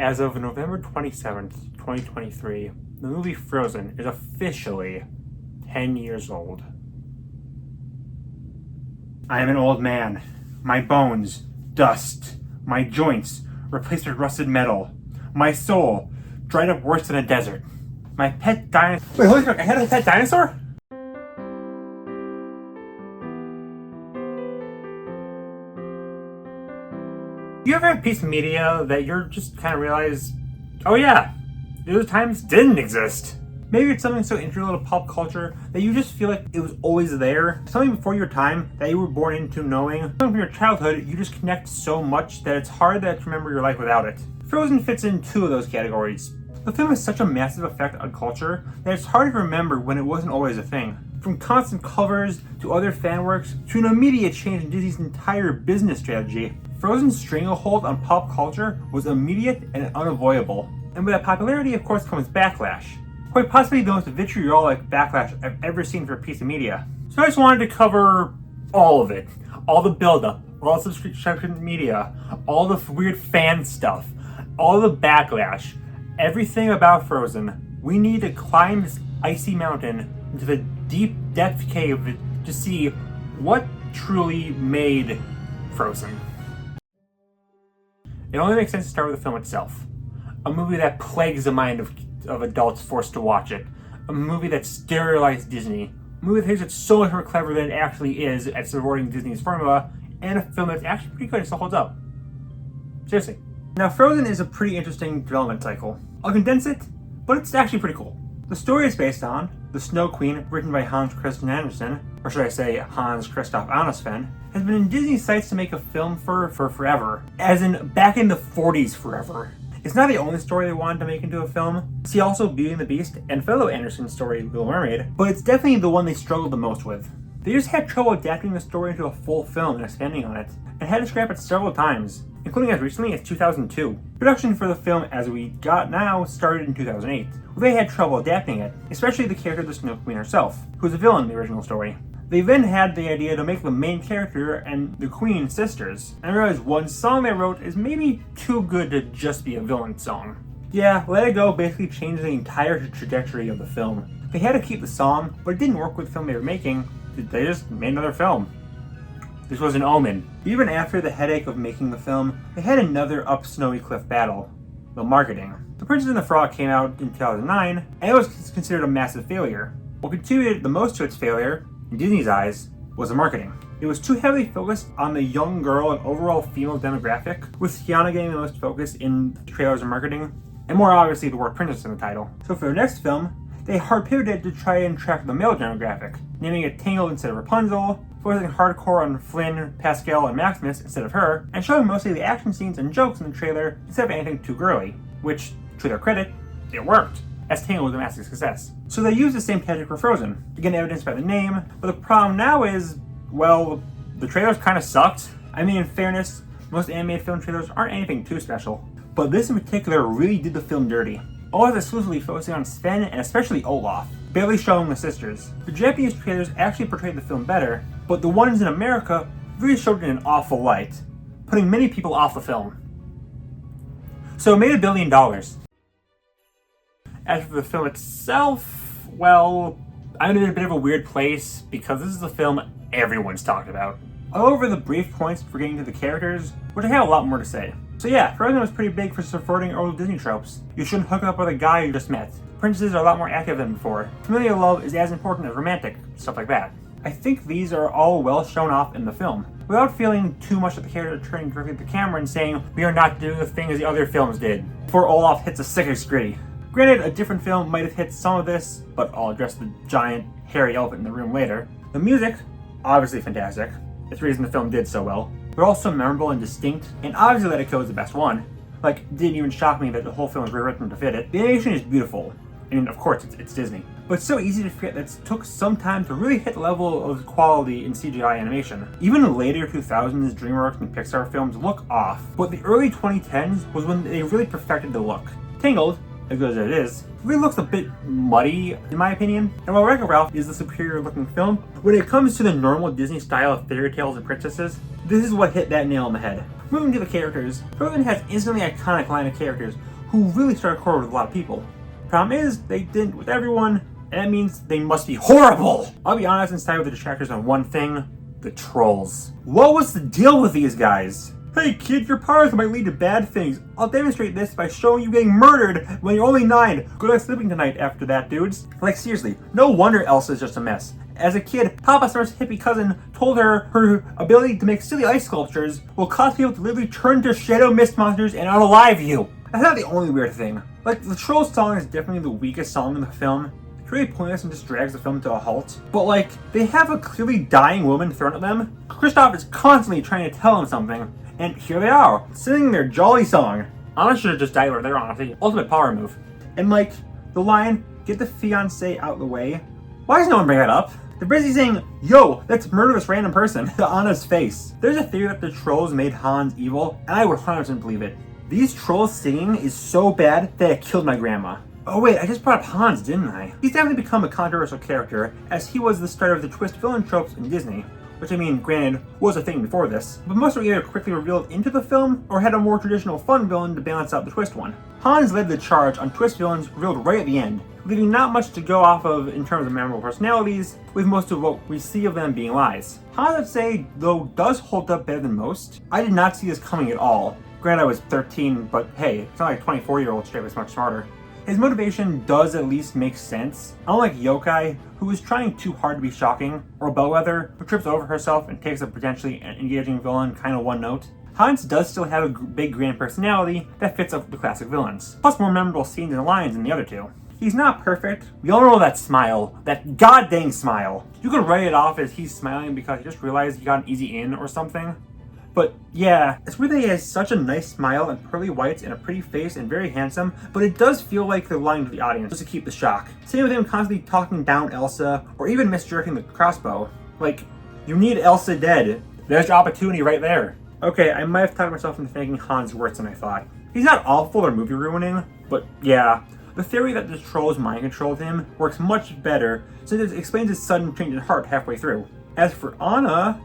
As of November 27th, 2023, the movie Frozen is officially 10 years old. I am an old man. My bones, dust. My joints, replaced with rusted metal. My soul, dried up worse than a desert. My pet dinosaur. Wait, holy fuck, I had a pet dinosaur? You ever have a piece of media that you're just kind of realize, oh yeah, those times didn't exist? Maybe it's something so integral to pop culture that you just feel like it was always there. Something before your time that you were born into knowing. Something from your childhood you just connect so much that it's hard to remember your life without it. Frozen fits in two of those categories. The film has such a massive effect on culture that it's hard to remember when it wasn't always a thing. From constant covers to other fan works to an immediate change in Disney's entire business strategy, Frozen's stranglehold on pop culture was immediate and unavoidable. And with that popularity, of course, comes backlash. Quite possibly the most vitriolic backlash I've ever seen for a piece of media. So I just wanted to cover all of it. All the build-up, all the subscription media, all the weird fan stuff, all the backlash, everything about Frozen. We need to climb this icy mountain into the deep depth cave to see what truly made Frozen. It only makes sense to start with the film itself. A movie that plagues the mind of adults forced to watch it. A movie that sterilized Disney. A movie that thinks it's so much more clever than it actually is at subverting Disney's formula. And a film that's actually pretty good, it still holds up. Seriously. Now, Frozen is a pretty interesting development cycle. I'll condense it, but it's actually pretty cool. The story is based on The Snow Queen, written by Hans Christian Andersen, or should I say Hans Christoph Andersen, has been in Disney's sights to make a film for forever. As in, back in the 40s forever. It's not the only story they wanted to make into a film. See also Beauty and the Beast and fellow Andersen story Little Mermaid, but it's definitely the one they struggled the most with. They just had trouble adapting the story into a full film and expanding on it, and had to scrap it several times, including as recently as 2002. Production for the film as we got now started in 2008. They had trouble adapting it, especially the character of the Snow Queen herself, who was a villain in the original story. They then had the idea to make the main character and the Queen sisters, and I realized one song they wrote is maybe too good to just be a villain song. Yeah, Let It Go basically changed the entire trajectory of the film. They had to keep the song, but it didn't work with the film they were making. They just made another film. This was an omen. Even after the headache of making the film, they had another up Snowy Cliff battle. The marketing. The Princess and the Frog came out in 2009, and it was considered a massive failure. What contributed the most to its failure, in Disney's eyes, was the marketing. It was too heavily focused on the young girl and overall female demographic, with Tiana getting the most focus in trailers and marketing, and more obviously the word princess in the title. So for their next film, they hard pivoted to try and track the male demographic, naming it Tangled instead of Rapunzel, focusing hardcore on Flynn, Pascal, and Maximus instead of her, and showing mostly the action scenes and jokes in the trailer instead of anything too girly, which, to their credit, it worked, as Tangled was a massive success. So they used the same tactic for Frozen, again evidenced by the name, but the problem now is, well, the trailers kind of sucked. I mean, in fairness, most animated film trailers aren't anything too special, but this in particular really did the film dirty. Always exclusively focusing on Sven and especially Olaf, barely showing the sisters. The Japanese trailers actually portrayed the film better, but the ones in America really showed it in an awful light, putting many people off the film. So it made $1 billion. As for the film itself, well, I'm in a bit of a weird place because this is a film everyone's talked about. I'll go over the brief points for getting to the characters, which I have a lot more to say. So yeah, Frozen was pretty big for subverting old Disney tropes. You shouldn't hook up with a guy you just met. Princesses are a lot more active than before. Familial love is as important as romantic, stuff like that. I think these are all well shown off in the film, without feeling too much of the character turning directly at the camera and saying, we are not doing the thing as the other films did, before Olaf hits a sickest gritty. Granted, a different film might have hit some of this, but I'll address the giant, hairy elephant in the room later. The music, obviously fantastic. It's the reason the film did so well. They're all so memorable and distinct, and obviously Let It Go is the best one. Like, it didn't even shock me that the whole film was rewritten to fit it. The animation is beautiful. I mean, of course, it's Disney. But it's so easy to forget that it took some time to really hit the level of quality in CGI animation. Even the later 2000s DreamWorks and Pixar films look off, but the early 2010s was when they really perfected the look. Tangled, as good as it is, really looks a bit muddy, in my opinion. And while Wreck-It Ralph is the superior looking film, when it comes to the normal Disney style of fairy tales and princesses, This is what hit that nail on the head. Moving to the characters, Frozen has instantly iconic line of characters who really struck a chord with a lot of people. Problem is, they didn't with everyone, and that means they must be horrible! I'll be honest and side with the detractors on one thing: the trolls. What was the deal with these guys? Hey kid, your powers might lead to bad things. I'll demonstrate this by showing you getting murdered when you're only 9. Good luck sleeping tonight after that, dudes. Like seriously, no wonder Elsa's just a mess. As a kid, Papa Smart's hippie cousin told her her ability to make silly ice sculptures will cause people to literally turn into shadow mist monsters and unalive you. That's not the only weird thing. Like, the Trolls song is definitely the weakest song in the film. It's really pointless and just drags the film to a halt. But like, they have a clearly dying woman thrown at them. Kristoff is constantly trying to tell them something. And here they are, singing their jolly song. Anna should have just died right there, honestly. Ultimate power move. And like, the line, get the fiancé out of the way. Why does no one bring that up? They're busy saying, yo, let's murder this random person, to Anna's face. There's a theory that the trolls made Hans evil, and I would 100% believe it. These trolls singing is so bad that it killed my grandma. Oh wait, I just brought up Hans, didn't I? He's definitely become a controversial character, as he was the start of the twist villain tropes in Disney. Which, I mean, granted, was a thing before this, but most were either quickly revealed into the film, or had a more traditional fun villain to balance out the twist one. Hans led the charge on twist villains revealed right at the end, leaving not much to go off of in terms of memorable personalities, with most of what we see of them being lies. Hans, I'd say, though, does hold up better than most. I did not see this coming at all. Granted, I was 13, but hey, it's not like 24-year-old straight was much smarter. His motivation does at least make sense. Unlike Yokai, who is trying too hard to be shocking, or Bellwether, who trips over herself and takes a potentially engaging villain kind of one note, Hans does still have a big grand personality that fits up the classic villains, plus more memorable scenes and lines than the other two. He's not perfect. We all know that smile, that goddamn smile. You could write it off as he's smiling because he just realized he got an easy in or something. But yeah, it's weird that he has such a nice smile and pearly whites and a pretty face and very handsome, but it does feel like they're lying to the audience just to keep the shock. Same with him constantly talking down Elsa, or even misdirecting the crossbow. Like, you need Elsa dead. There's your opportunity right there. Okay, I might have talked myself into thinking Hans worse than I thought. He's not awful or movie ruining, but yeah. The theory that the trolls mind controlled him works much better, since it explains his sudden change in heart halfway through. As for Anna,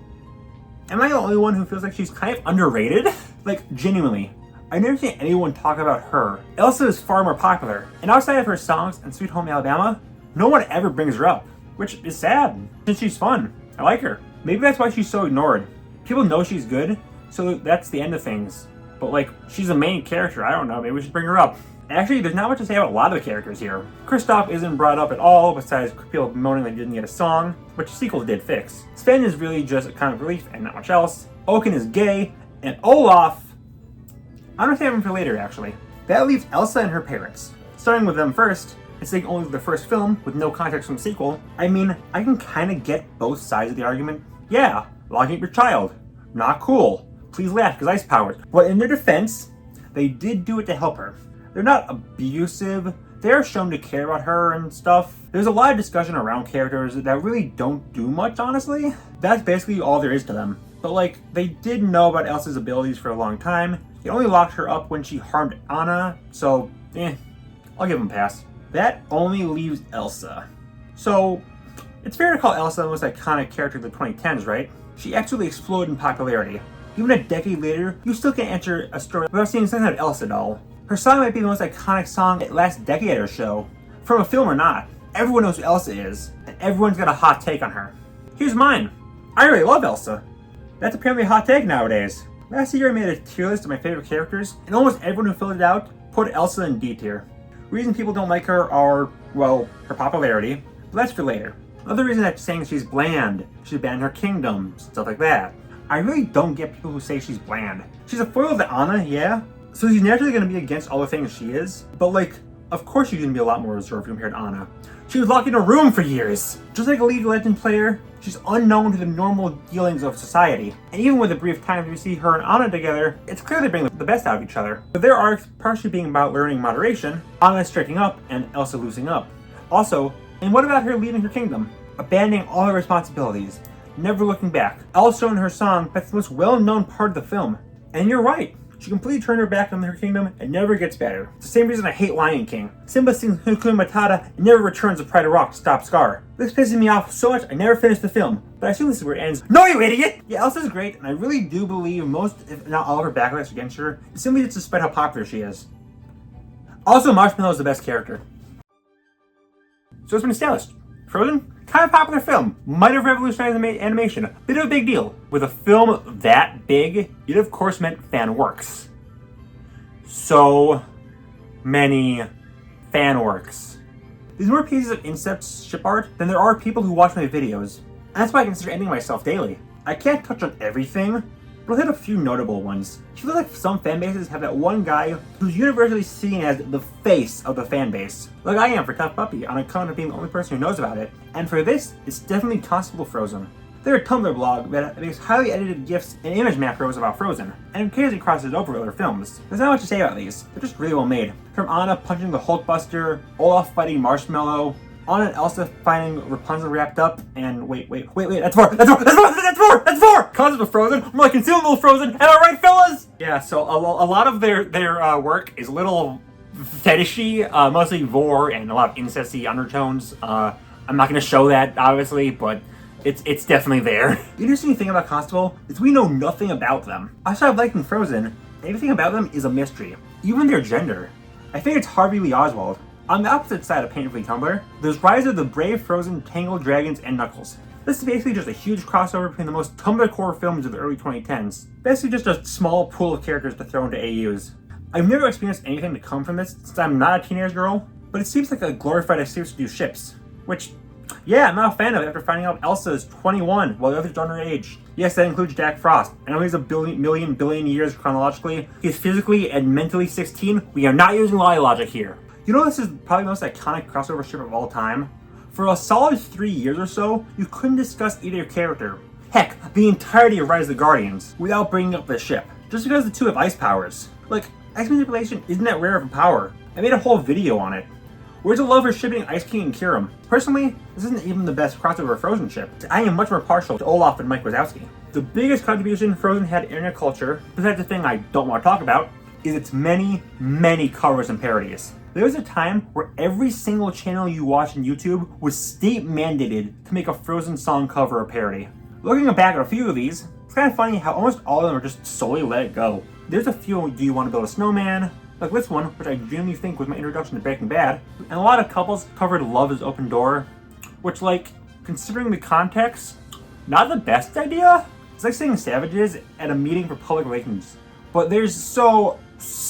am I the only one who feels like she's kind of underrated? Like, genuinely. I've never seen anyone talk about her. Elsa is far more popular, and outside of her songs and Sweet Home Alabama, no one ever brings her up, which is sad, since she's fun. I like her. Maybe that's why she's so ignored. People know she's good, so that's the end of things. But like, she's a main character, I don't know, maybe we should bring her up. Actually, there's not much to say about a lot of the characters here. Kristoff isn't brought up at all, besides people moaning they didn't get a song, which the sequel did fix. Sven is really just a comic relief and not much else. Oaken is gay, and Olaf, I'm gonna save him for later, actually. That leaves Elsa and her parents. Starting with them first, and saying only the first film, with no context from the sequel, I mean, I can kinda get both sides of the argument. Yeah, locking up your child. Not cool. Please laugh, because ice powers. But in their defense, they did do it to help her. They're not abusive, they're shown to care about her and stuff. There's a lot of discussion around characters that really don't do much, honestly. That's basically all there is to them. But like, they did know about Elsa's abilities for a long time. They only locked her up when she harmed Anna, so I'll give them a pass. That only leaves Elsa. So, it's fair to call Elsa the most iconic character of the 2010s, right? She absolutely exploded in popularity. Even a decade later, you still can't enter a story without seeing some kind of Elsa doll. Her song might be the most iconic song at last decade or so. From a film or not, everyone knows who Elsa is, and everyone's got a hot take on her. Here's mine. I really love Elsa. That's apparently a hot take nowadays. Last year I made a tier list of my favorite characters, and almost everyone who filled it out put Elsa in D tier. Reasons people don't like her are, well, her popularity, but that's for later. Another reason that's saying she's bland, she's banned her kingdom, stuff like that. I really don't get people who say she's bland. She's a foil to Anna, yeah, so she's naturally going to be against all the things she is, but like, of course she's going to be a lot more reserved compared to Anna. She was locked in a room for years! Just like a League of Legends player, she's unknown to the normal dealings of society. And even with the brief times we see her and Anna together, it's clear they bring the best out of each other. But their arcs partially being about learning moderation, Anna straightening up, and Elsa losing up. Also, and what about her leaving her kingdom? Abandoning all her responsibilities, never looking back. Also in her song, that's the most well-known part of the film. And you're right, She completely turned her back on her kingdom and never gets better. It's the same reason I hate Lion King. Simba sings Hakuna Matata and never returns to Pride of Rock to stop Scar. This pisses me off so much I never finished the film, but I assume this is where it ends. No, you idiot! Yeah, Elsa's great, and I really do believe most, if not all of her backlash against her is simply just despite how popular she is. Also, Marshmallow is the best character. So it's been established. Frozen? Kind of popular film. Might have revolutionized animation. Bit of a big deal. With a film that big, it of course meant fan works. So many fan works. There's more pieces of Incept ship art than there are people who watch my videos. That's why I consider ending myself daily. I can't touch on everything, but I'll hit a few notable ones. I feel like some fan bases have that one guy who's universally seen as the face of the fan base. Like I am for Tough Puppy, on account of being the only person who knows about it. And for this, it's definitely Constable Frozen. They're a Tumblr blog that makes highly edited GIFs and image macros about Frozen, and occasionally crosses over with other films. There's not much to say about these, they're just really well made. From Anna punching the Hulkbuster, Olaf fighting Marshmallow, Anna and Elsa finding Rapunzel wrapped up, and wait, that's four! Concept of Frozen, more like Consumable Frozen, am I right, fellas? Yeah, so a lot of their work is a little fetishy, mostly vor and a lot of incesty undertones. I'm not gonna show that, obviously, but it's definitely there. The interesting thing about Constable is we know nothing about them. I started liking Frozen, everything about them is a mystery. Even their gender. I think it's Harvey Lee Oswald. On the opposite side of Painfully Tumblr, there's Rise of the Brave, Frozen, Tangled Dragons, and Knuckles. This is basically just a huge crossover between the most Tumblr core films of the early 2010s. Basically just a small pool of characters to throw into AUs. I've never experienced anything to come from this since I'm not a teenage girl, but it seems like a glorified excuse to do ships. Which, yeah, I'm not a fan of after finding out Elsa is 21 while the others are underage. Yes, that includes Jack Frost. I know he's a billion years chronologically. He's physically and mentally 16. We are not using lie logic here. You know, this is probably the most iconic crossover ship of all time. For a solid 3 years or so, you couldn't discuss either character. Heck, the entirety of Rise of the Guardians, without bringing up the ship. Just because the two have ice powers. Like, ice manipulation isn't that rare of a power. I made a whole video on it. Where's the love for shipping Ice King and Kirim? Personally, this isn't even the best crossover Frozen ship. I am much more partial to Olaf and Mike Wazowski. The biggest contribution Frozen had in internet culture, besides the thing I don't want to talk about, is its many covers and parodies. There was a time where every single channel you watched on YouTube was state mandated to make a Frozen song cover or parody. Looking back at a few of these, it's kind of funny how almost all of them are just solely let it go. There's a few Do You Want to Build a Snowman, like this one, which I genuinely think was my introduction to Breaking Bad, and a lot of couples covered Love is Open Door, which, like, considering the context, not the best idea. It's like saying Savages at a meeting for public relations. But there's so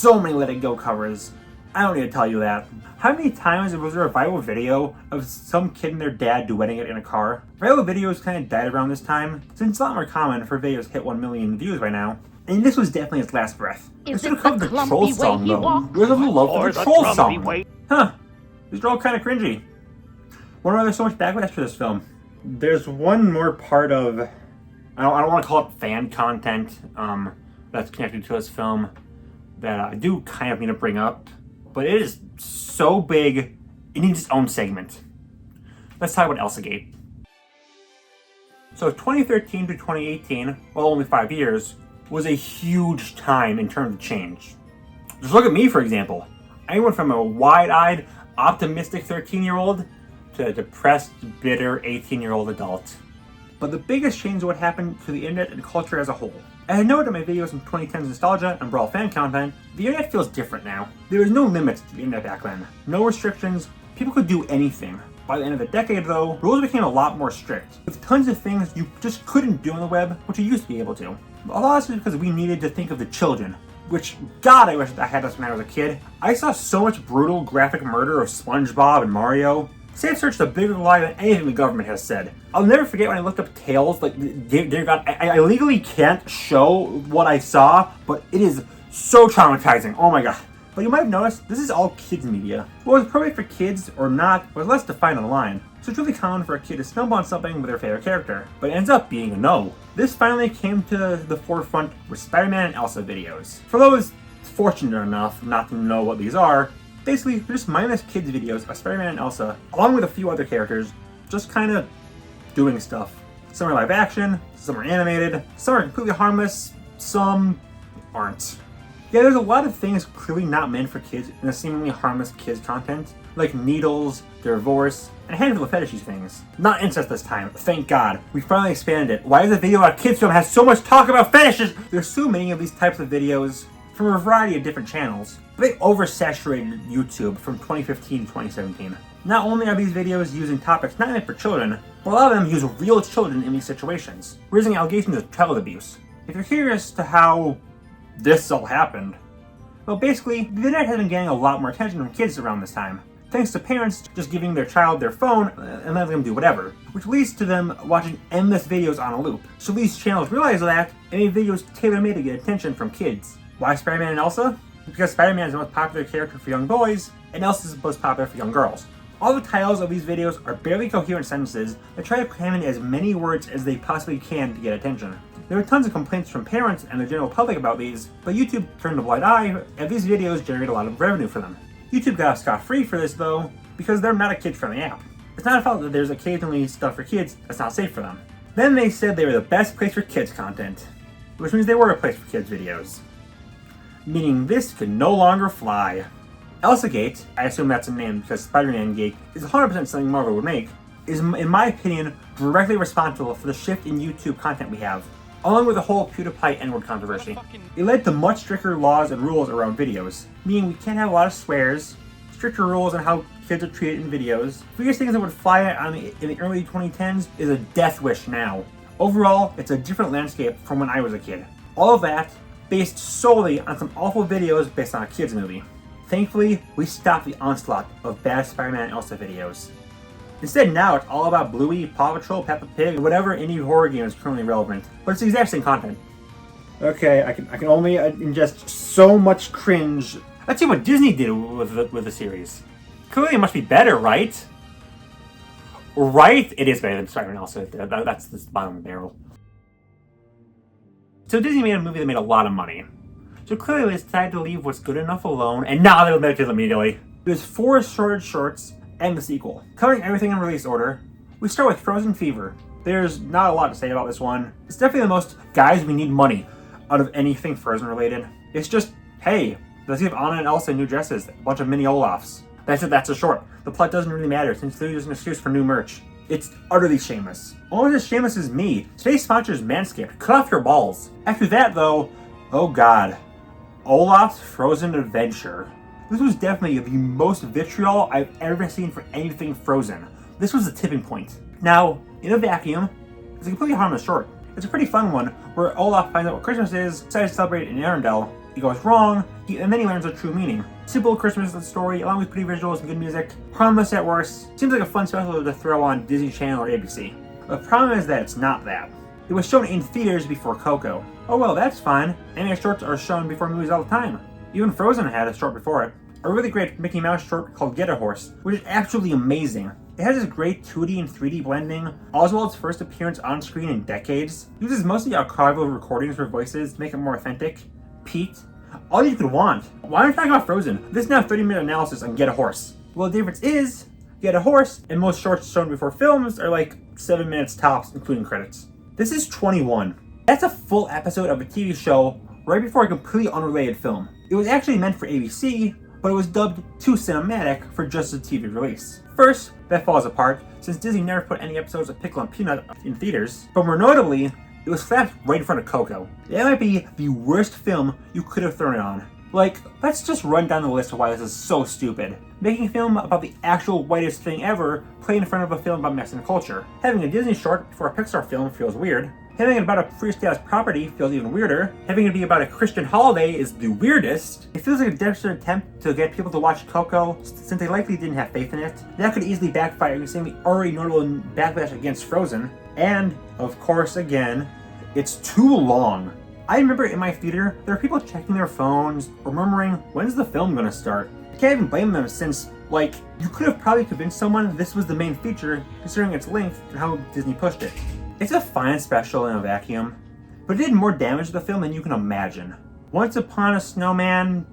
many Let It Go covers. I don't need to tell you that. How many times was there a viral video of some kid and their dad duetting it in a car? Viral videos kind of died around this time, since it's a lot more common for videos to hit 1 million views by now. And this was definitely its last breath. Instead of covered the Troll song though. Where's the love for the Troll song? Huh. These are all kind of cringy. Wonder why there's so much backlash for this film. There's one more part of, I don't want to call it fan content, that's connected to this film that I do kind of need to bring up. But it is so big, it needs its own segment. Let's talk about Elsagate. So 2013 to 2018, well only 5 years, was a huge time in terms of change. Just look at me, for example. I went from a wide-eyed, optimistic 13-year-old to a depressed, bitter 18-year-old adult. But the biggest change is what happened to the internet and culture as a whole. As I noted in my videos in 2010's nostalgia and Brawl fan content, the internet feels different now. There was no limits to the internet back then. No restrictions, people could do anything. By the end of the decade though, rules became a lot more strict, with tons of things you just couldn't do on the web, which you used to be able to. A lot of this is because we needed to think of the children, which, God, I wish I had this when I was a kid. I saw so much brutal graphic murder of SpongeBob and Mario. Safe Search is a bigger lie than anything the government has said. I'll never forget when I looked up Tales, like, dear God, I legally can't show what I saw, but it is so traumatizing, oh my God. But you might have noticed, this is all kids media. What was perfect for kids or not was less defined online. So it's really common for a kid to stumble on something with their favorite character, but it ends up being a no. This finally came to the forefront with Spider-Man and Elsa videos. For those fortunate enough not to know what these are, basically they're just mindless kids videos of Spider-Man and Elsa, along with a few other characters, just kind of doing stuff. Some are live action, some are animated, some are completely harmless, some aren't. Yeah, there's a lot of things clearly not meant for kids in the seemingly harmless kids content, like needles, divorce, and a handful of fetishy things. Not incest this time, thank God. We finally expanded it. Why is a video about kids film has so much talk about fetishes? There's so many of these types of videos from a variety of different channels. They oversaturated YouTube from 2015 to 2017. Not only are these videos using topics not meant for children, but a lot of them use real children in these situations, raising allegations of child abuse. If you're curious to how this all happened, well, basically, the internet has been getting a lot more attention from kids around this time, thanks to parents just giving their child their phone and letting them do whatever, which leads to them watching endless videos on a loop. So these channels realize that and made videos tailor-made to get attention from kids. Why Spider-Man and Elsa? Because Spider-Man is the most popular character for young boys, and Elsa is the most popular for young girls. All the titles of these videos are barely coherent sentences that try to cram in as many words as they possibly can to get attention. There are tons of complaints from parents and the general public about these, but YouTube turned a blind eye, and these videos generate a lot of revenue for them. YouTube got off scot-free for this though, because they're not a kid-friendly app. It's not a fault that there's occasionally stuff for kids that's not safe for them. Then they said they were the best place for kids content, which means they were a place for kids videos. Meaning this could no longer fly. ElsaGate, I assume that's a name because Spider-Man Gate is 100% something Marvel would make, is in my opinion directly responsible for the shift in YouTube content we have, along with the whole PewDiePie N-word controversy. It led to much stricter laws and rules around videos, meaning we can't have a lot of swears, stricter rules on how kids are treated in videos. Biggest things that would fly in the early 2010s is a death wish now. Overall, it's a different landscape from when I was a kid. All of that based solely on some awful videos based on a kids movie. Thankfully, we stopped the onslaught of bad Spider-Man and Elsa videos. Instead, now it's all about Bluey, Paw Patrol, Peppa Pig, or whatever indie horror game is currently relevant. But it's the exact same content. Okay, I can only ingest so much cringe. Let's see what Disney did with the series. Clearly, it must be better, right? Right? It is better than Spider-Man and Elsa. That's the bottom of the barrel. So Disney made a movie that made a lot of money. So clearly, they decided to leave what's good enough alone, and now they'll make it immediately. There's 4 shorts and the sequel. Covering everything in release order, we start with Frozen Fever. There's not a lot to say about this one. It's definitely the most, guys, we need money, out of anything Frozen related. It's just, hey, let's give Anna and Elsa new dresses, a bunch of mini Olafs. That's it, that's a short. The plot doesn't really matter, since they're just an excuse for new merch. It's utterly shameless. Almost as shameless as me. Today's sponsor is Manscaped. Cut off your balls. After that, though, oh god. Olaf's Frozen Adventure. This was definitely the most vitriol I've ever seen for anything Frozen. This was the tipping point. Now, in a vacuum, it's a completely harmless short. It's a pretty fun one, where Olaf finds out what Christmas is, decides to celebrate in Arendelle, he goes wrong, and then he learns the true meaning. Simple Christmas story, along with pretty visuals and good music, harmless at worst, seems like a fun special to throw on Disney Channel or ABC. The problem is that it's not that. It was shown in theaters before Coco. Oh well, that's fine. Animated shorts are shown before movies all the time. Even Frozen had a short before it. A really great Mickey Mouse short called Get a Horse, which is absolutely amazing. It has this great 2D and 3D blending, Oswald's first appearance on screen in decades, uses mostly archival recordings for voices to make it more authentic. Pete, all you could want. Why are we talking about Frozen? This is now a 30-minute analysis on Get a Horse. Well, the difference is, Get a Horse and most shorts shown before films are like 7 minutes tops, including credits. This is 21. That's a full episode of a TV show right before a completely unrelated film. It was actually meant for ABC, but it was dubbed too cinematic for just a TV release. First, that falls apart, since Disney never put any episodes of Pickle and Peanut in theaters, but more notably, it was slapped right in front of Coco. That might be the worst film you could have thrown it on. Like, let's just run down the list of why this is so stupid. Making a film about the actual whitest thing ever play in front of a film about Mexican culture. Having a Disney short before a Pixar film feels weird. Having it about a freestyle property feels even weirder. Having it be about a Christian holiday is the weirdest. It feels like a desperate attempt to get people to watch Coco since they likely didn't have faith in it. That could easily backfire, seeing the already notable backlash against Frozen. And, of course, again, it's too long. I remember in my theater, there were people checking their phones or murmuring, when's the film gonna start? I can't even blame them since, like, you could have probably convinced someone this was the main feature considering its length and how Disney pushed it. It's a fine special in a vacuum, but it did more damage to the film than you can imagine. Once Upon a Snowman...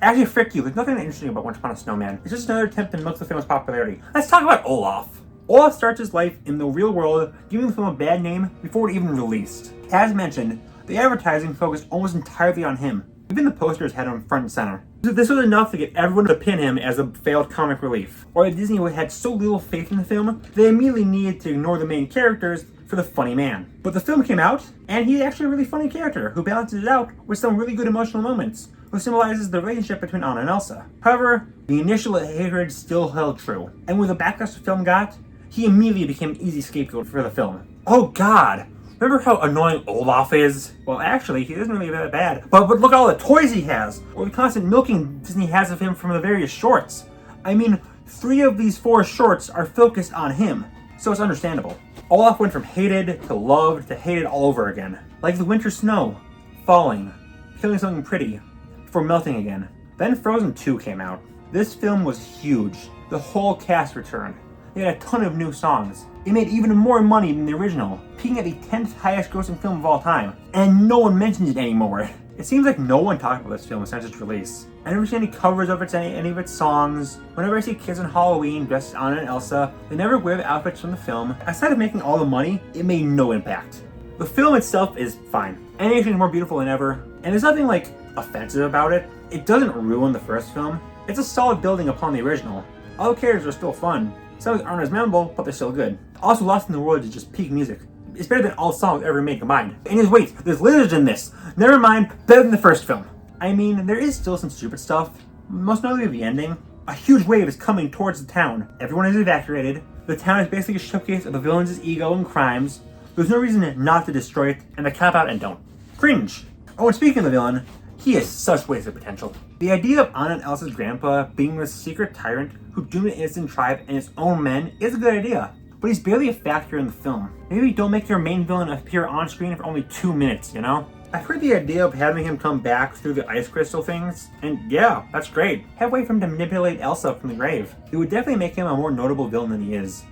Actually, frick you, there's nothing interesting about Once Upon a Snowman. It's just another attempt to milk the film's popularity. Let's talk about Olaf. Olaf starts his life in the real world, giving the film a bad name before it even released. As mentioned, the advertising focused almost entirely on him. Even the posters had him front and center. This was enough to get everyone to pin him as a failed comic relief. Or that Disney had so little faith in the film, they immediately needed to ignore the main characters for the funny man. But the film came out, and he's actually a really funny character who balances it out with some really good emotional moments, who symbolizes the relationship between Anna and Elsa. However, the initial hatred still held true, and with the backlash the film got, he immediately became an easy scapegoat for the film. Oh god! Remember how annoying Olaf is? Well, actually, he isn't really that bad. But look at all the toys he has, or the constant milking Disney has of him from the various shorts. I mean, 3 of these 4 shorts are focused on him, so it's understandable. Olaf went from hated to loved to hated all over again. Like the winter snow, falling, killing something pretty, before melting again. Then Frozen 2 came out. This film was huge. The whole cast returned. They had a ton of new songs. It made even more money than the original, peaking at the 10th highest grossing film of all time. And no one mentions it anymore. It seems like no one talked about this film since its release. I never see any covers of any of its songs. Whenever I see kids on Halloween dressed as Anna and Elsa, they never wear the outfits from the film. Aside of making all the money, it made no impact. The film itself is fine. Animation is more beautiful than ever, and there's nothing offensive about it. It doesn't ruin the first film. It's a solid building upon the original. All the characters are still fun. Songs aren't as memorable, but they're still good. Also, Lost in the World is just peak music. It's better than all songs ever made combined. And wait, there's lizards in this. Never mind, better than the first film. I mean, there is still some stupid stuff, most notably the ending. A huge wave is coming towards the town. Everyone is evacuated. The town is basically a showcase of the villain's ego and crimes. There's no reason not to destroy it, and to cop out and don't. Cringe. Oh, and speaking of the villain, he has such wasted potential. The idea of Anna and Elsa's grandpa being this secret tyrant who doomed an innocent tribe and its own men is a good idea, but he's barely a factor in the film. Maybe don't make your main villain appear on screen for only 2 minutes, you know? I've heard the idea of having him come back through the ice crystal things, and yeah, that's great. Have a way for him to manipulate Elsa from the grave. It would definitely make him a more notable villain than he is.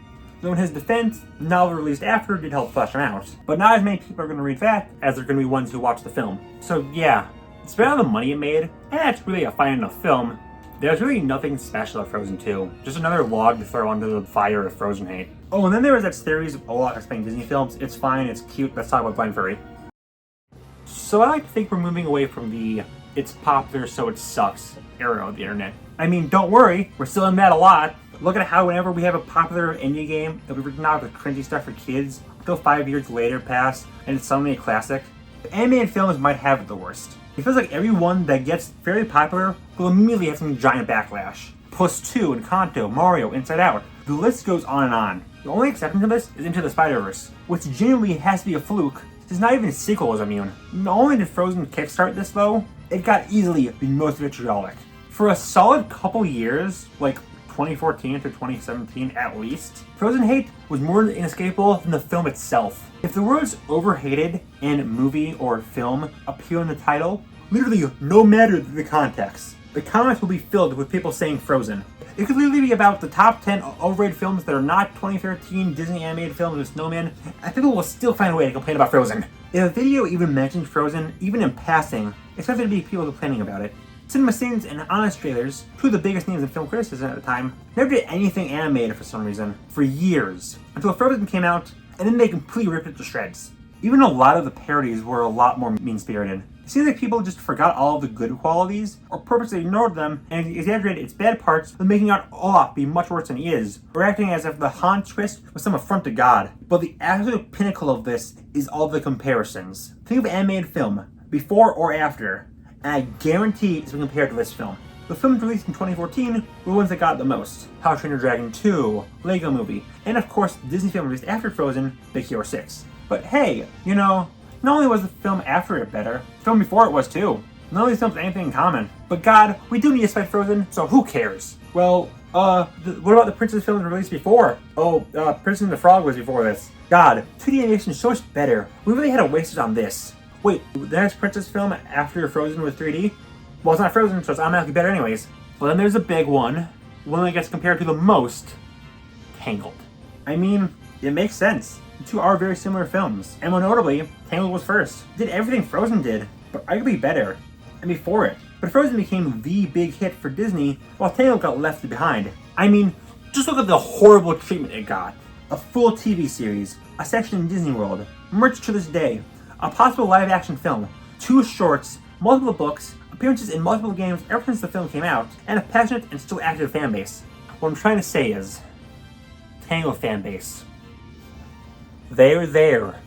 Though in his defense, the novel released after did help flesh him out. But not as many people are going to read that as there are going to be ones who watch the film. So yeah, despite all the money it made, and that's really a fine enough film, there's really nothing special about Frozen 2. Just another log to throw onto the fire of Frozen hate. Oh, and then there was that series of Olaf explaining Disney films. It's fine, it's cute, let's talk about Glenn Furry. So I like to think we're moving away from the it's popular so it sucks era of the internet. I mean, don't worry, we're still in that a lot. Look at how whenever we have a popular indie game that we've written out with cringy stuff for kids, until 5 years later pass, and it's suddenly a classic. The animated films might have it the worst. It feels like every one that gets fairly popular will immediately have some giant backlash. Puss 2, Encanto, Mario, Inside Out. The list goes on and on. The only exception to this is Into the Spider-Verse, which genuinely has to be a fluke. There's not even a sequel was immune. Not only did Frozen kickstart this though, it got easily the most vitriolic. For a solid couple years, like 2014 to 2017 at least, Frozen hate was more inescapable than the film itself. If the words overhated and movie or film appear in the title, literally no matter the context, the comments will be filled with people saying Frozen. It could literally be about the top 10 overrated films that are not 2013 Disney animated films with snowmen, and people will still find a way to complain about Frozen. If a video even mentions Frozen, even in passing, expect there to be people complaining about it. CinemaSins and Honest Trailers, 2 of the biggest names in film criticism at the time, never did anything animated for some reason, for years, until Frozen came out, and then they completely ripped it to shreds. Even a lot of the parodies were a lot more mean-spirited. It seems like people just forgot all of the good qualities, or purposely ignored them, and exaggerated its bad parts, with making out Olaf be much worse than he is, or acting as if the Han twist was some affront to God. But the absolute pinnacle of this is all the comparisons. Think of animated film, before or after, and I guarantee it's been compared to this film. The films released in 2014 were the ones that got the most. How to Train Your Dragon 2, Lego Movie, and of course the Disney film released after Frozen, Big Hero 6. But hey, you know, not only was the film after it better, the film before it was too. None of these films have anything in common. But God, we do need to fight Frozen, so who cares? Well, what about the Princess films released before? Oh, Princess and the Frog was before this. God, 2D animation is so much better. We really had a wasted on this. Wait, the next Princess film after Frozen was 3D? Well, it's not Frozen, so it's automatically better anyways. Well, then there's a big one that gets compared to the most, Tangled. I mean, it makes sense. The 2 are very similar films, and more notably, Tangled was first. It did everything Frozen did, but arguably better, and before it. But Frozen became the big hit for Disney, while Tangled got left behind. I mean, just look at the horrible treatment it got. A full TV series, a section in Disney World, merch to this day, a possible live-action film, 2 shorts, multiple books, a appearances in multiple games ever since the film came out, and a passionate and still active fan base. What I'm trying to say is, Tangled fan base, they're there.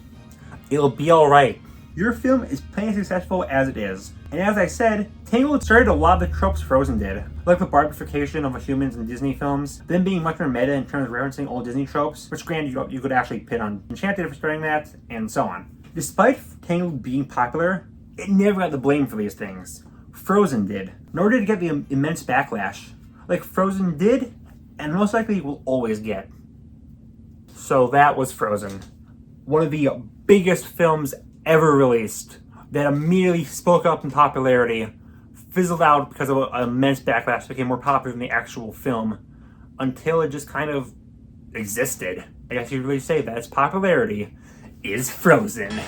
It'll be alright. Your film is plenty successful as it is. And as I said, Tangled started a lot of the tropes Frozen did, like the barbification of humans in Disney films, them being much more meta in terms of referencing old Disney tropes, which granted you could actually pin on Enchanted for starting that, and so on. Despite Tangled being popular, it never got the blame for these things. Frozen did. Nor did it get the immense backlash, like Frozen did, and most likely will always get. So that was Frozen. One of the biggest films ever released that immediately spoke up in popularity, fizzled out because of an immense backlash, became more popular than the actual film, until it just kind of existed. I guess you'd really say that its popularity is Frozen.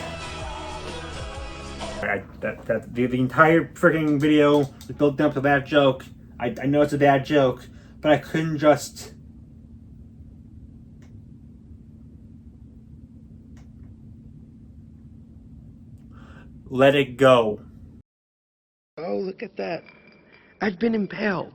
The entire freaking video was built up to that joke. I know it's a bad joke, but I couldn't just... let it go. Oh, look at that. I've been impaled.